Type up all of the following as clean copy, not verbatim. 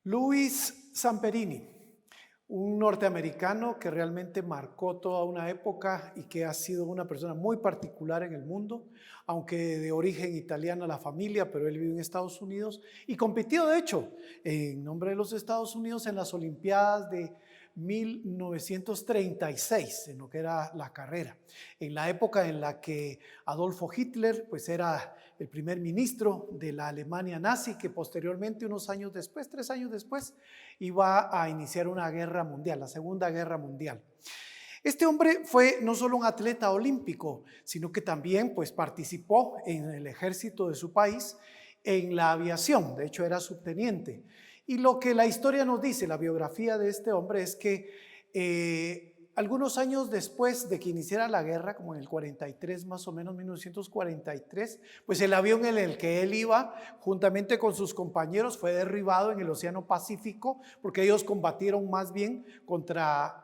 Louis Zamperini, un norteamericano que realmente marcó toda una época y que ha sido una persona muy particular en el mundo, aunque de origen italiano la familia, pero él vive en Estados Unidos y compitió de hecho en nombre de los Estados Unidos en las Olimpiadas de 1936, en lo que era la carrera, en la época en la que Adolfo Hitler pues era el primer ministro de la Alemania nazi, que posteriormente, unos años después, 3 años después, iba a iniciar una guerra mundial, la Segunda Guerra Mundial. Este hombre fue no solo un atleta olímpico, sino que también pues, participó en el ejército de su país, en la aviación, de hecho era subteniente. Y lo que la historia nos dice, la biografía de este hombre, es que algunos años después de que iniciara la guerra, como en el 43 más o menos, 1943, pues el avión en el que él iba, juntamente con sus compañeros, fue derribado en el Océano Pacífico, porque ellos combatieron más bien contra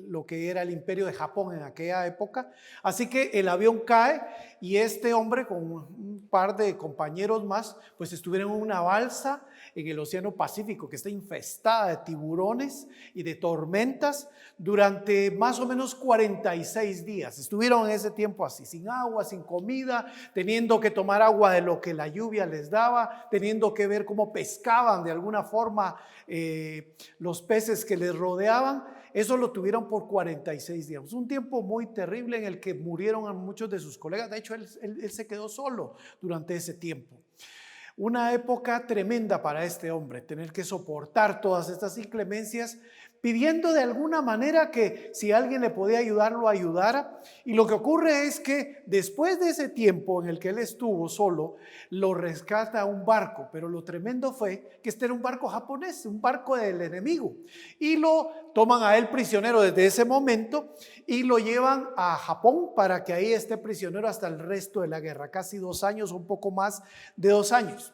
lo que era el imperio de Japón en aquella época. Así que el avión cae y este hombre con un par de compañeros más, pues estuvieron en una balsa en el Océano Pacífico que está infestada de tiburones y de tormentas durante más o menos 46 días. Estuvieron en ese tiempo así, sin agua, sin comida, teniendo que tomar agua de lo que la lluvia les daba, teniendo que ver cómo pescaban de alguna forma los peces que les rodeaban. Eso lo tuvieron por 46 días. Un tiempo muy terrible en el que murieron a muchos de sus colegas. De hecho, él se quedó solo durante ese tiempo. Una época tremenda para este hombre, tener que soportar todas estas inclemencias, pidiendo de alguna manera que si alguien le podía ayudar, lo ayudara. Y lo que ocurre es que después de ese tiempo en el que él estuvo solo, lo rescata un barco. Pero lo tremendo fue que este era un barco japonés, un barco del enemigo. Y lo toman a él prisionero desde ese momento y lo llevan a Japón para que ahí esté prisionero hasta el resto de la guerra, casi 2 años, un poco más de 2 años.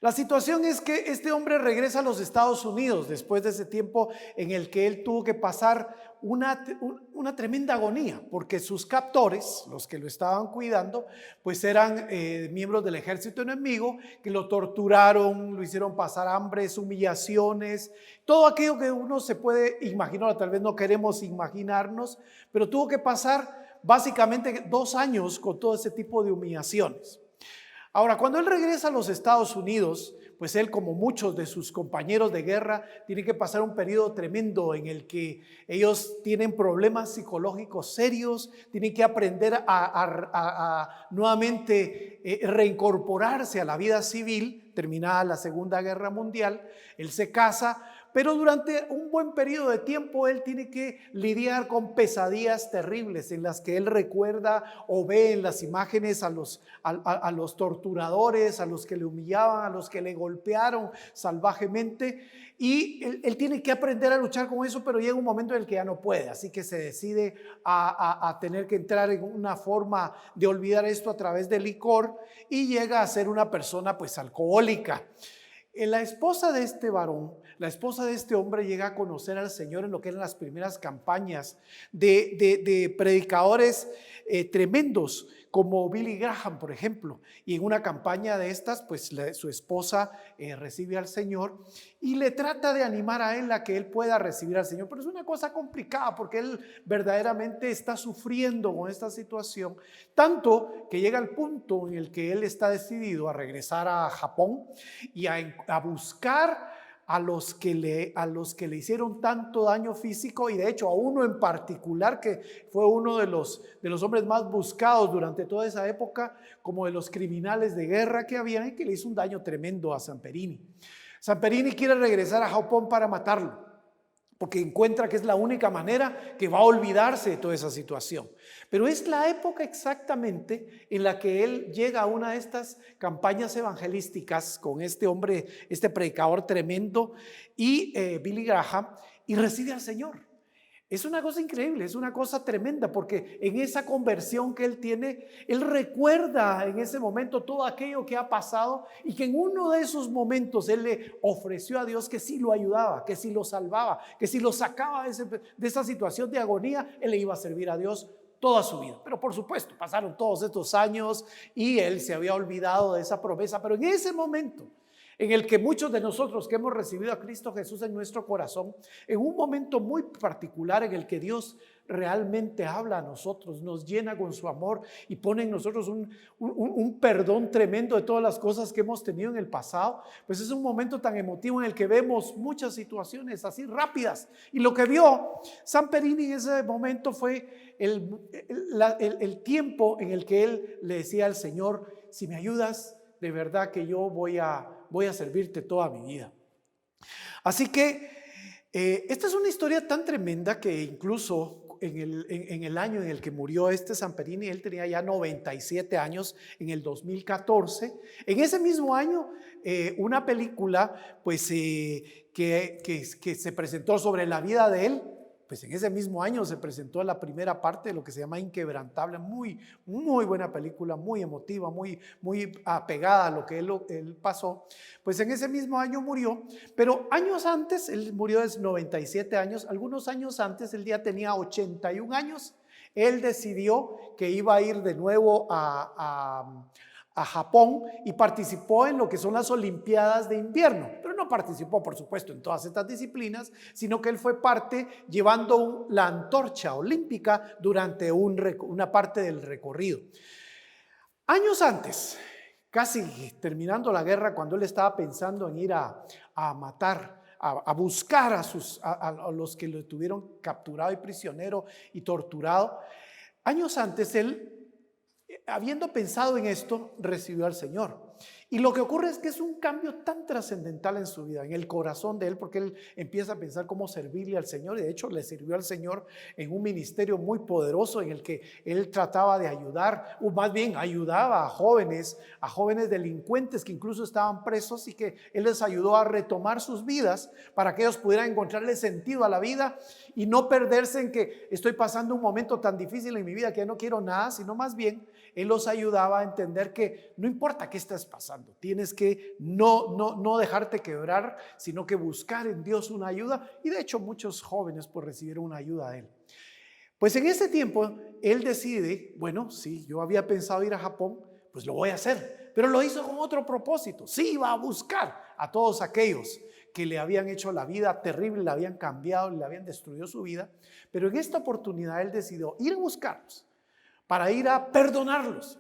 La situación es que este hombre regresa a los Estados Unidos después de ese tiempo en el que él tuvo que pasar una tremenda agonía, porque sus captores, los que lo estaban cuidando, pues eran miembros del ejército enemigo que lo torturaron, lo hicieron pasar hambres, humillaciones, todo aquello que uno se puede imaginar, tal vez no queremos imaginarnos, pero tuvo que pasar básicamente 2 años con todo ese tipo de humillaciones. Ahora, cuando él regresa a los Estados Unidos, pues él, como muchos de sus compañeros de guerra, tiene que pasar un periodo tremendo en el que ellos tienen problemas psicológicos serios, tienen que aprender a nuevamente reincorporarse a la vida civil, terminada la Segunda Guerra Mundial. Él se casa, pero durante un buen periodo de tiempo él tiene que lidiar con pesadillas terribles en las que él recuerda o ve en las imágenes a los torturadores, a los que le humillaban, a los que le golpearon salvajemente, y él tiene que aprender a luchar con eso, pero llega un momento en el que ya no puede, así que se decide a tener que entrar en una forma de olvidar esto a través del licor y llega a ser una persona pues alcohólica. La esposa de este varón, la esposa de este hombre, llega a conocer al Señor en lo que eran las primeras campañas de predicadores tremendos, como Billy Graham, por ejemplo. Y en una campaña de estas, pues su esposa recibe al Señor y le trata de animar a él a que él pueda recibir al Señor. Pero es una cosa complicada porque él verdaderamente está sufriendo con esta situación, tanto que llega al punto en el que él está decidido a regresar a Japón y a buscar a los que le hicieron tanto daño físico, y de hecho a uno en particular que fue uno de los hombres más buscados durante toda esa época, como de los criminales de guerra que había, y que le hizo un daño tremendo a Zamperini. Zamperini quiere regresar a Japón para matarlo, porque encuentra que es la única manera que va a olvidarse de toda esa situación. Pero es la época exactamente en la que él llega a una de estas campañas evangelísticas con este hombre, este predicador tremendo, y Billy Graham, y recibe al Señor. Es una cosa increíble, es una cosa tremenda, porque en esa conversión que él tiene, él recuerda en ese momento todo aquello que ha pasado, y que en uno de esos momentos él le ofreció a Dios que si lo ayudaba, que si lo salvaba, que si lo sacaba de esa situación de agonía, él le iba a servir a Dios toda su vida. Pero por supuesto, pasaron todos estos años y él se había olvidado de esa promesa, pero en ese momento en el que muchos de nosotros que hemos recibido a Cristo Jesús en nuestro corazón, en un momento muy particular en el que Dios realmente habla a nosotros, nos llena con su amor y pone en nosotros un perdón tremendo de todas las cosas que hemos tenido en el pasado, pues es un momento tan emotivo en el que vemos muchas situaciones así rápidas. Y lo que vio Samperini en ese momento fue el tiempo en el que él le decía al Señor: si me ayudas, de verdad que yo voy a servirte toda mi vida. Así que esta es una historia tan tremenda que incluso en el año en el que murió Samperini, él tenía ya 97 años, en el 2014. En ese mismo año, una película pues, que se presentó sobre la vida de él, pues en ese mismo año se presentó la primera parte de lo que se llama Inquebrantable, muy buena película, muy emotiva, muy apegada a lo que él pasó. Pues en ese mismo año murió, pero años antes, él murió de 97 años, algunos años antes, él ya tenía 81 años, él decidió que iba a ir de nuevo a Japón y participó en lo que son las Olimpiadas de invierno, pero no participó, por supuesto, en todas estas disciplinas, sino que él fue parte llevando la antorcha olímpica durante una parte del recorrido. Años antes, casi terminando la guerra, cuando él estaba pensando en ir a matar, a buscar a los que lo tuvieron capturado y prisionero y torturado, años antes él, habiendo pensado en esto, recibió al Señor. Y lo que ocurre es que es un cambio tan trascendental en su vida, en el corazón de él, porque él empieza a pensar cómo servirle al Señor, y de hecho le sirvió al Señor en un ministerio muy poderoso en el que él trataba de ayudar, o más bien ayudaba a jóvenes delincuentes que incluso estaban presos, y que él les ayudó a retomar sus vidas para que ellos pudieran encontrarle sentido a la vida y no perderse en que estoy pasando un momento tan difícil en mi vida que ya no quiero nada, sino más bien él los ayudaba a entender que no importa qué estás pasando, tienes que no dejarte quebrar, sino que buscar en Dios una ayuda. Y de hecho muchos jóvenes pues recibieron una ayuda de él. Pues en ese tiempo él decide, bueno, sí, yo había pensado ir a Japón, pues lo voy a hacer, pero lo hizo con otro propósito. Sí, iba a buscar a todos aquellos que le habían hecho la vida terrible, le habían cambiado, le habían destruido su vida, pero en esta oportunidad él decidió ir a buscarlos para ir a perdonarlos,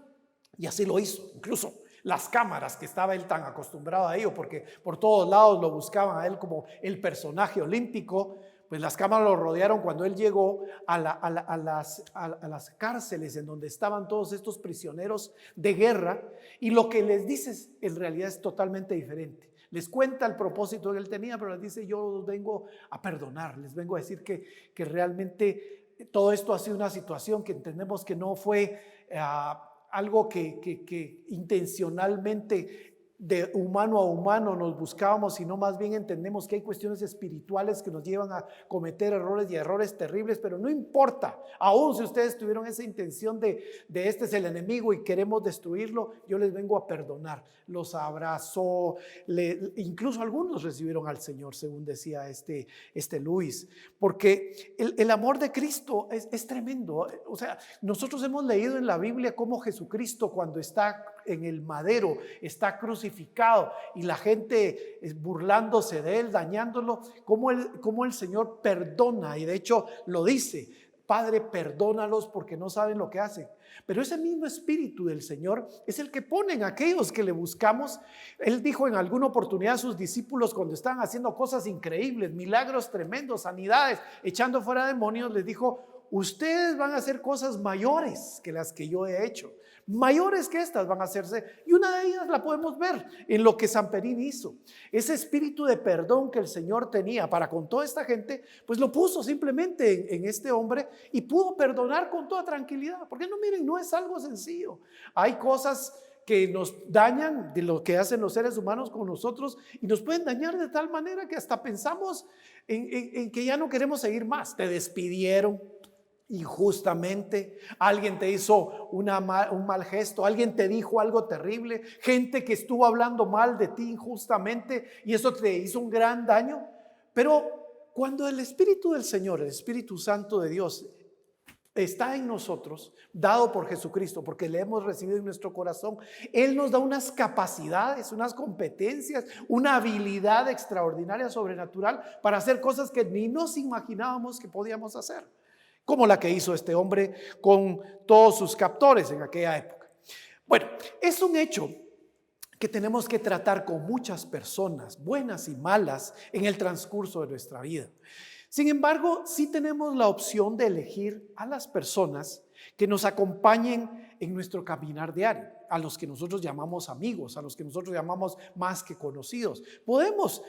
y así lo hizo. Incluso las cámaras, que estaba él tan acostumbrado a ello, porque por todos lados lo buscaban a él como el personaje olímpico, pues las cámaras lo rodearon cuando él llegó a las cárceles en donde estaban todos estos prisioneros de guerra, y lo que les dice en realidad es totalmente diferente. Les cuenta el propósito que él tenía, pero les dice: yo vengo a perdonar, les vengo a decir que realmente todo esto ha sido una situación que entendemos que no fue algo que intencionalmente de humano a humano nos buscábamos, sino más bien entendemos que hay cuestiones espirituales que nos llevan a cometer errores y errores terribles, pero no importa, aún si ustedes tuvieron esa intención de este es el enemigo y queremos destruirlo, yo les vengo a perdonar. Los abrazó, incluso algunos recibieron al Señor, según decía este Luis, porque el amor de Cristo es tremendo. O sea, nosotros hemos leído en la Biblia cómo Jesucristo, cuando está en el madero, está crucificado y la gente burlándose de él, dañándolo, como el Señor perdona, y de hecho lo dice: Padre, perdónalos porque no saben lo que hacen. Pero ese mismo espíritu del Señor es el que pone en aquellos que le buscamos. Él dijo en alguna oportunidad a sus discípulos, cuando estaban haciendo cosas increíbles, milagros tremendos, sanidades, echando fuera demonios, les dijo: ustedes van a hacer cosas mayores que las que yo he hecho, mayores que estas van a hacerse, y una de ellas la podemos ver en lo que Samperini hizo. Ese espíritu de perdón que el Señor tenía para con toda esta gente, pues lo puso simplemente en este hombre, y pudo perdonar con toda tranquilidad. Porque no, miren, no es algo sencillo. Hay cosas que nos dañan de lo que hacen los seres humanos con nosotros, y nos pueden dañar de tal manera que hasta pensamos en que ya no queremos seguir más. Te despidieron injustamente, alguien te hizo un mal gesto, alguien te dijo algo terrible, gente que estuvo hablando mal de ti injustamente, y eso te hizo un gran daño. Pero cuando el Espíritu del Señor, el Espíritu Santo de Dios, está en nosotros, dado por Jesucristo, porque le hemos recibido en nuestro corazón. Él nos da unas capacidades, unas competencias, una habilidad extraordinaria, sobrenatural, para hacer cosas que ni nos imaginábamos que podíamos hacer, como la que hizo este hombre con todos sus captores en aquella época. Bueno, es un hecho que tenemos que tratar con muchas personas, buenas y malas, en el transcurso de nuestra vida. Sin embargo, sí tenemos la opción de elegir a las personas que nos acompañen en nuestro caminar diario, a los que nosotros llamamos amigos, a los que nosotros llamamos más que conocidos. Podemos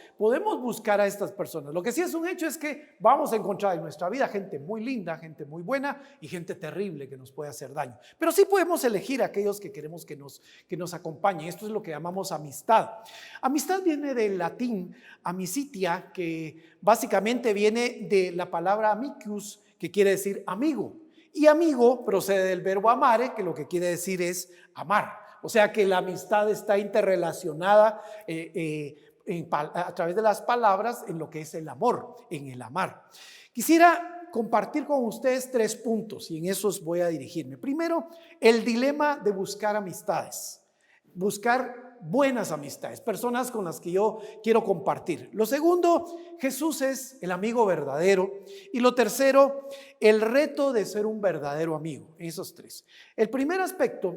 buscar a estas personas. Lo que sí es un hecho es que vamos a encontrar en nuestra vida gente muy linda, gente muy buena y gente terrible que nos puede hacer daño. Pero sí podemos elegir a aquellos que queremos que nos acompañen. Esto es lo que llamamos amistad. Amistad viene del latín amicitia, que básicamente viene de la palabra amicius, que quiere decir amigo. Y amigo procede del verbo amare, que lo que quiere decir es amar. O sea que la amistad está interrelacionada a través de las palabras en lo que es el amor, en el amar. Quisiera compartir con ustedes 3 puntos y en esos voy a dirigirme. Primero, el dilema de buscar amistades. Buscar buenas amistades, personas con las que yo quiero compartir. Lo segundo, Jesús es el amigo verdadero. Y lo tercero, el reto de ser un verdadero amigo. Esos 3. El primer aspecto,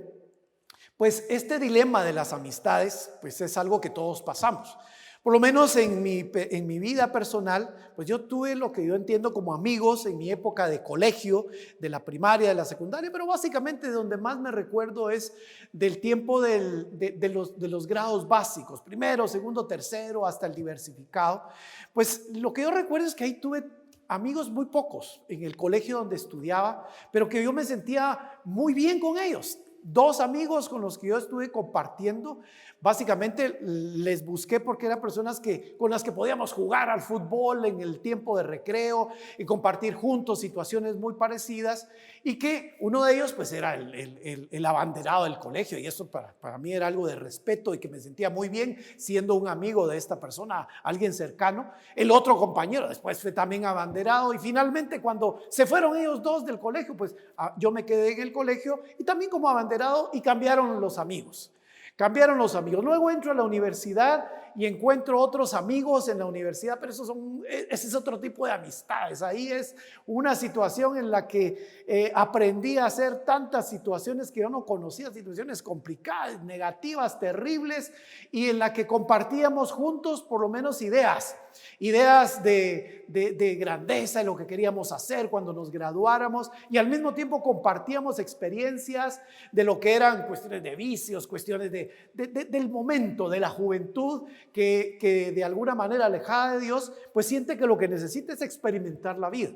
pues este dilema de las amistades, pues es algo que todos pasamos. Por lo menos en mi vida personal, pues yo tuve lo que yo entiendo como amigos en mi época de colegio, de la primaria, de la secundaria, pero básicamente de donde más me recuerdo es del tiempo de los grados básicos, primero, segundo, tercero, hasta el diversificado. Pues lo que yo recuerdo es que ahí tuve amigos muy pocos en el colegio donde estudiaba, pero que yo me sentía muy bien con ellos. 2 amigos con los que yo estuve compartiendo, básicamente les busqué porque eran personas con las que podíamos jugar al fútbol en el tiempo de recreo y compartir juntos situaciones muy parecidas, y que uno de ellos pues era el abanderado del colegio, y eso para mí era algo de respeto y que me sentía muy bien siendo un amigo de esta persona, alguien cercano. El otro compañero después fue también abanderado, y finalmente cuando se fueron ellos 2 del colegio, pues yo me quedé en el colegio y también como abanderado, y cambiaron los amigos. Luego entro a la universidad y encuentro otros amigos en la universidad, pero ese es otro tipo de amistades. Ahí es una situación en la que aprendí a hacer tantas situaciones que yo no conocía, situaciones complicadas, negativas, terribles, y en la que compartíamos juntos por lo menos ideas de grandeza, de lo que queríamos hacer cuando nos graduáramos, y al mismo tiempo compartíamos experiencias de lo que eran cuestiones de vicios, cuestiones del momento, de la juventud que de alguna manera alejada de Dios, pues siente que lo que necesita es experimentar la vida.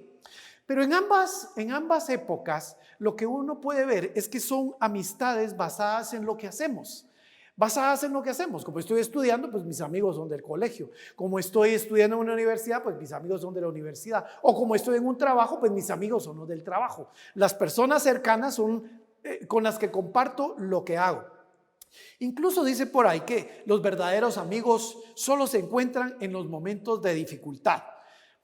Pero en ambas épocas lo que uno puede ver es que son amistades basadas en lo que hacemos. Como estoy estudiando, pues mis amigos son del colegio. Como estoy estudiando en una universidad, pues mis amigos son de la universidad. O como estoy en un trabajo, pues mis amigos son los del trabajo. Las personas cercanas son con las que comparto lo que hago. Incluso dice por ahí que los verdaderos amigos solo se encuentran en los momentos de dificultad.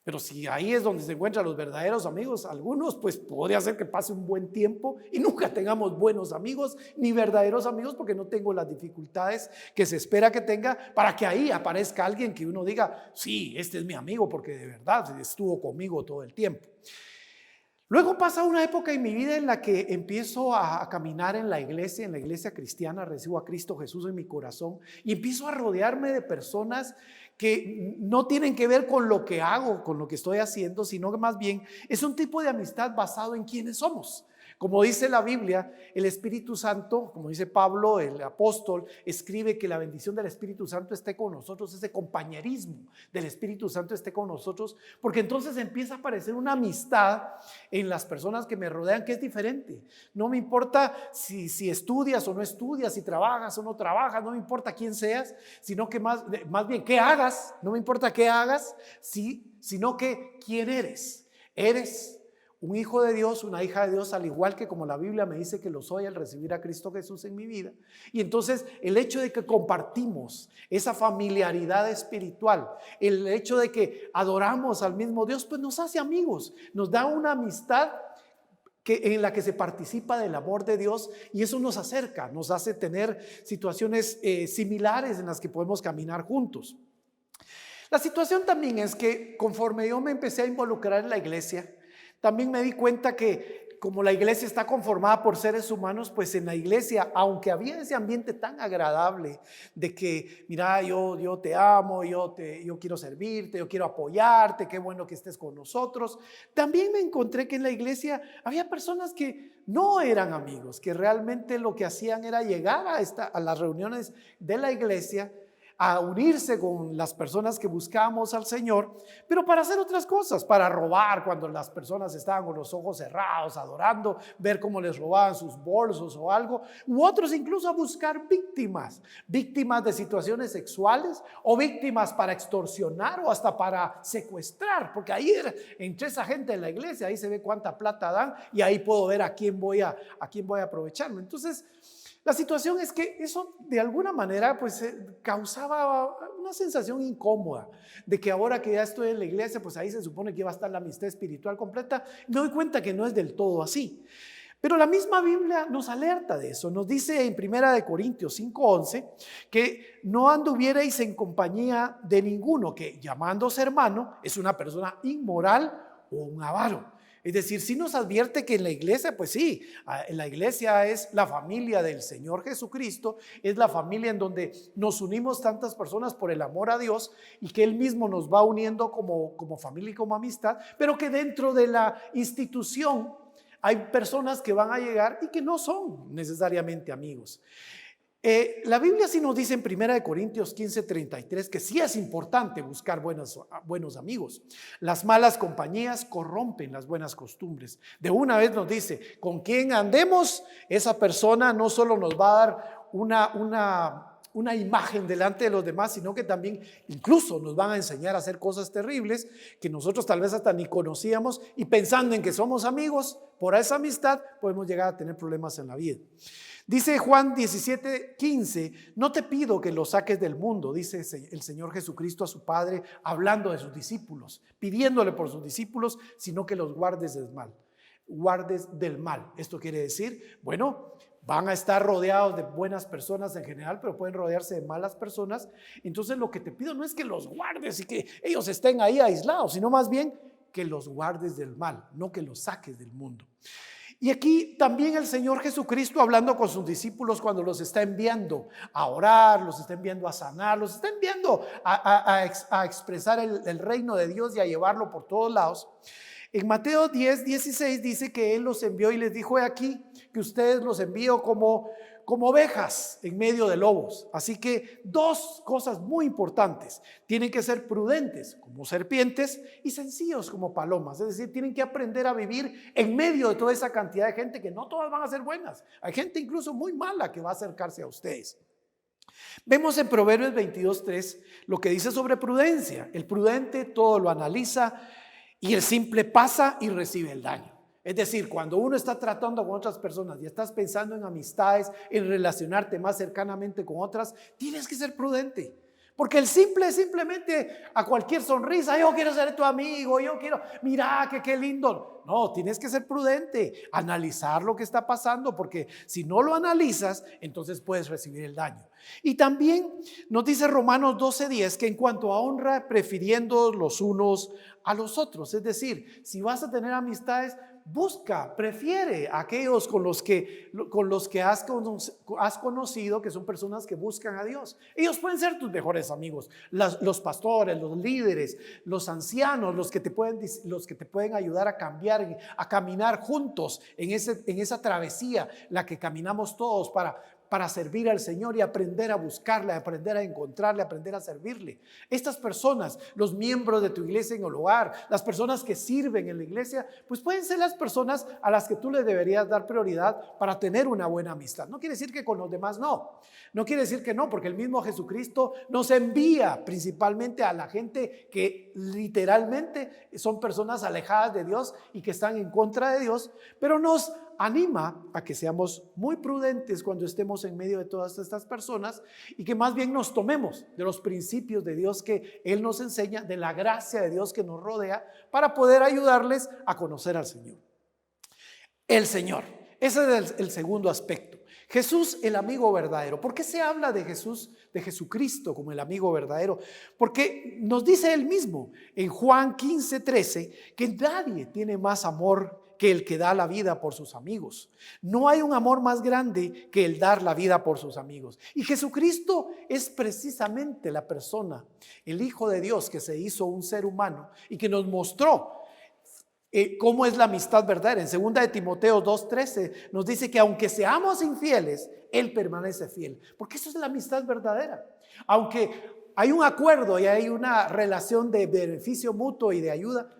Pero si ahí es donde se encuentran los verdaderos amigos, algunos pues podría ser que pase un buen tiempo y nunca tengamos buenos amigos ni verdaderos amigos, porque no tengo las dificultades que se espera que tenga para que ahí aparezca alguien que uno diga, sí, este es mi amigo porque de verdad estuvo conmigo todo el tiempo. Luego pasa una época en mi vida en la que empiezo a caminar en la iglesia cristiana, recibo a Cristo Jesús en mi corazón y empiezo a rodearme de personas que no tienen que ver con lo que hago, con lo que estoy haciendo, sino que más bien es un tipo de amistad basado en quiénes somos. Como dice la Biblia, el Espíritu Santo, como dice Pablo, el apóstol, escribe que la bendición del Espíritu Santo esté con nosotros, ese compañerismo del Espíritu Santo esté con nosotros, porque entonces empieza a aparecer una amistad en las personas que me rodean que es diferente. No me importa si estudias o no estudias, si trabajas o no trabajas, no me importa quién seas, sino que más bien qué hagas, no me importa qué hagas, sino que quién eres. Eres un hijo de Dios, una hija de Dios, al igual que como la Biblia me dice que lo soy al recibir a Cristo Jesús en mi vida. Y entonces el hecho de que compartimos esa familiaridad espiritual, el hecho de que adoramos al mismo Dios, pues nos hace amigos, nos da una amistad en la que se participa del amor de Dios, y eso nos acerca, nos hace tener situaciones similares en las que podemos caminar juntos. La situación también es que conforme yo me empecé a involucrar en la iglesia, también me di cuenta que como la iglesia está conformada por seres humanos, pues en la iglesia, aunque había ese ambiente tan agradable de que, mira, yo te amo, yo quiero servirte, yo quiero apoyarte, qué bueno que estés con nosotros, también me encontré que en la iglesia había personas que no eran amigos, que realmente lo que hacían era llegar a las reuniones de la iglesia, a unirse con las personas que buscábamos al Señor, pero para hacer otras cosas, para robar cuando las personas estaban con los ojos cerrados, adorando, ver cómo les robaban sus bolsos o algo, u otros incluso a buscar víctimas de situaciones sexuales o víctimas para extorsionar o hasta para secuestrar, porque ahí entre esa gente en la iglesia, ahí se ve cuánta plata dan y ahí puedo ver a quién voy a aprovecharme. Entonces, la situación es que eso de alguna manera pues causaba una sensación incómoda de que ahora que ya estoy en la iglesia, pues ahí se supone que iba a estar la amistad espiritual completa. Me doy cuenta que no es del todo así. Pero la misma Biblia nos alerta de eso. Nos dice en 1 Corintios 5:11 que no anduvierais en compañía de ninguno que llamándose hermano es una persona inmoral o un avaro. Es decir, sí nos advierte que en la iglesia, pues sí, en la iglesia es la familia del Señor Jesucristo, es la familia en donde nos unimos tantas personas por el amor a Dios y que Él mismo nos va uniendo como familia y como amistad, pero que dentro de la institución hay personas que van a llegar y que no son necesariamente amigos. La Biblia sí nos dice en 1 Corintios 15:33 que sí es importante buscar buenos amigos. Las malas compañías corrompen las buenas costumbres. De una vez nos dice, con quien andemos, esa persona no solo nos va a dar una imagen delante de los demás, sino que también incluso nos van a enseñar a hacer cosas terribles que nosotros tal vez hasta ni conocíamos, y pensando en que somos amigos, por esa amistad podemos llegar a tener problemas en la vida. Dice Juan 17:15, no te pido que los saques del mundo, dice el Señor Jesucristo a su Padre, hablando de sus discípulos, pidiéndole por sus discípulos, sino que los guardes del mal. Guardes del mal. Esto quiere decir, bueno, van a estar rodeados de buenas personas en general, pero pueden rodearse de malas personas. Entonces lo que te pido no es que los guardes y que ellos estén ahí aislados, sino más bien que los guardes del mal, no que los saques del mundo. Y aquí también el Señor Jesucristo hablando con sus discípulos cuando los está enviando a orar, los está enviando a sanar, los está enviando a expresar el reino de Dios y a llevarlo por todos lados. En Mateo 10:16 dice que Él los envió y les dijo: he aquí que ustedes los envío como ovejas en medio de lobos. Así que dos cosas muy importantes: tienen que ser prudentes como serpientes y sencillos como palomas. Es decir, tienen que aprender a vivir en medio de toda esa cantidad de gente que no todas van a ser buenas. Hay gente incluso muy mala que va a acercarse a ustedes. Vemos en Proverbios 22:3 lo que dice sobre prudencia. El prudente todo lo analiza y el simple pasa y recibe el daño. Es decir, cuando uno está tratando con otras personas y estás pensando en amistades, en relacionarte más cercanamente con otras, tienes que ser prudente. Porque el simple, simplemente a cualquier sonrisa, yo quiero ser tu amigo, yo quiero, mira que qué lindo. No, tienes que ser prudente, analizar lo que está pasando, porque si no lo analizas, entonces puedes recibir el daño. Y también nos dice Romanos 12:10 que en cuanto a honra, prefiriendo los unos a los otros. Es decir, si vas a tener amistades, prefiere a aquellos con los que has conocido, que son personas que buscan a Dios. Ellos pueden ser tus mejores amigos, los pastores, los líderes, los ancianos, los que te pueden ayudar a cambiar, a caminar juntos en esa travesía, la que caminamos todos para servir al Señor y aprender a buscarle, aprender a encontrarle, aprender a servirle. Estas personas, los miembros de tu iglesia en el hogar, las personas que sirven en la iglesia, pues pueden ser las personas a las que tú le deberías dar prioridad para tener una buena amistad. No quiere decir que con los demás no quiere decir que no, porque el mismo Jesucristo nos envía principalmente a la gente que literalmente son personas alejadas de Dios y que están en contra de Dios, pero nos anima a que seamos muy prudentes cuando estemos en medio de todas estas personas y que más bien nos tomemos de los principios de Dios que Él nos enseña, de la gracia de Dios que nos rodea, para poder ayudarles a conocer al Señor. el Señor. Ese es el segundo aspecto. Jesús, el amigo verdadero. ¿Por qué se habla de Jesús, de Jesucristo como el amigo verdadero? Porque nos dice él mismo en Juan 15:13 que nadie tiene más amor que el que da la vida por sus amigos. No hay un amor más grande que el dar la vida por sus amigos. Y Jesucristo es precisamente la persona, el Hijo de Dios que se hizo un ser humano y que nos mostró cómo es la amistad verdadera. En 2 de Timoteo 2:13 nos dice que aunque seamos infieles, Él permanece fiel, porque eso es la amistad verdadera. Aunque hay un acuerdo y hay una relación de beneficio mutuo y de ayuda,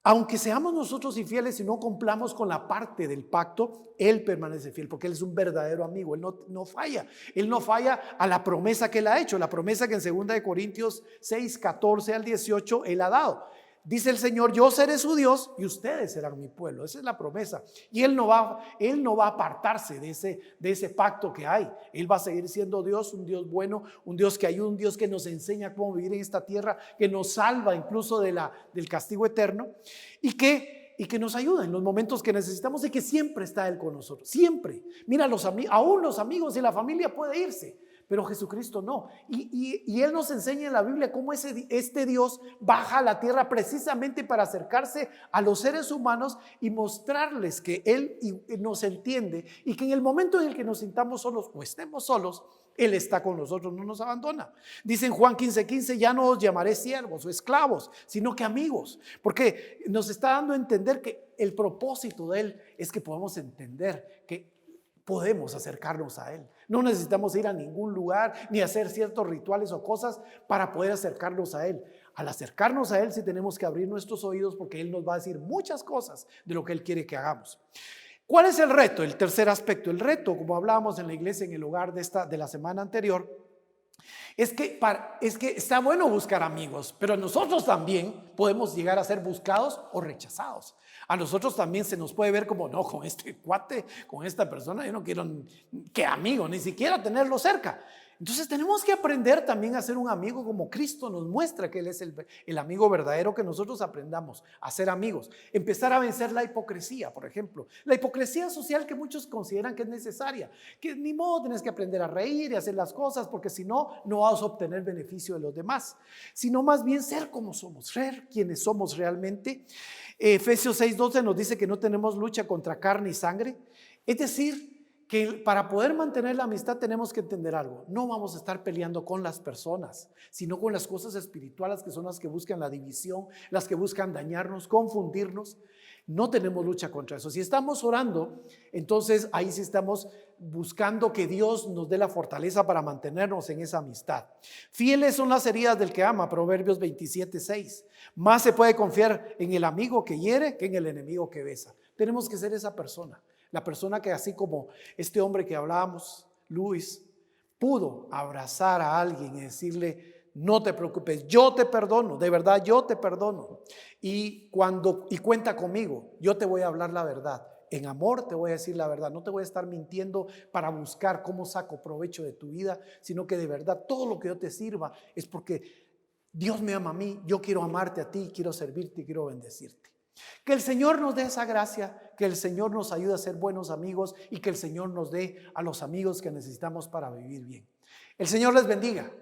aunque seamos nosotros infieles y no cumplamos con la parte del pacto, Él permanece fiel porque Él es un verdadero amigo. Él no falla. Él no falla a la promesa que Él ha hecho, la promesa que en 2 de Corintios 6:14-18 Él ha dado. Dice el Señor: yo seré su Dios y ustedes serán mi pueblo. Esa es la promesa. Y Él no va a apartarse de ese pacto que hay. Él va a seguir siendo Dios, un Dios bueno, un Dios que ayuda, un Dios que nos enseña cómo vivir en esta tierra, que nos salva incluso del castigo eterno y que nos ayuda en los momentos que necesitamos, y que siempre está Él con nosotros. Siempre. Mira, aún los amigos y la familia puede irse, pero Jesucristo no. Y Él nos enseña en la Biblia cómo este Dios baja a la tierra precisamente para acercarse a los seres humanos y mostrarles que Él nos entiende, y que en el momento en el que nos sintamos solos o estemos solos, Él está con nosotros, no nos abandona. Dice en Juan 15:15: ya no os llamaré siervos o esclavos, sino que amigos, porque nos está dando a entender que el propósito de Él es que podamos entender que podemos acercarnos a Él. No necesitamos ir a ningún lugar ni hacer ciertos rituales o cosas para poder acercarnos a Él. Al acercarnos a Él sí tenemos que abrir nuestros oídos, porque Él nos va a decir muchas cosas de lo que Él quiere que hagamos. ¿Cuál es el reto? El tercer aspecto. El reto, como hablábamos en la iglesia en el hogar de la semana anterior, es que está bueno buscar amigos, pero nosotros también podemos llegar a ser buscados o rechazados. A nosotros también se nos puede ver como: no, con este cuate, con esta persona, yo no quiero que amigo, ni siquiera tenerlo cerca. Entonces tenemos que aprender también a ser un amigo como Cristo nos muestra que Él es el amigo verdadero, que nosotros aprendamos a ser amigos. Empezar a vencer la hipocresía, por ejemplo. La hipocresía social que muchos consideran que es necesaria. Que ni modo, tienes que aprender a reír y hacer las cosas, porque si no, no vas a obtener beneficio de los demás. Sino más bien ser como somos, ser quienes somos realmente. Efesios 6:12 nos dice que no tenemos lucha contra carne y sangre. Es decir, que para poder mantener la amistad tenemos que entender algo: no vamos a estar peleando con las personas, sino con las cosas espirituales, que son las que buscan la división, las que buscan dañarnos, confundirnos. No tenemos lucha contra eso. Si estamos orando, entonces ahí sí estamos buscando que Dios nos dé la fortaleza para mantenernos en esa amistad. Fieles son las heridas del que ama, Proverbios 27:6. Más se puede confiar en el amigo que hiere que en el enemigo que besa. Tenemos que ser esa persona. La persona que, así como este hombre que hablábamos, Luis, pudo abrazar a alguien y decirle: no te preocupes, yo te perdono, de verdad yo te perdono. Y cuenta conmigo, yo te voy a hablar la verdad. En amor te voy a decir la verdad, no te voy a estar mintiendo para buscar cómo saco provecho de tu vida, sino que de verdad todo lo que yo te sirva es porque Dios me ama a mí, yo quiero amarte a ti, quiero servirte y quiero bendecirte. Que el Señor nos dé esa gracia, que el Señor nos ayude a ser buenos amigos y que el Señor nos dé a los amigos que necesitamos para vivir bien. El Señor les bendiga.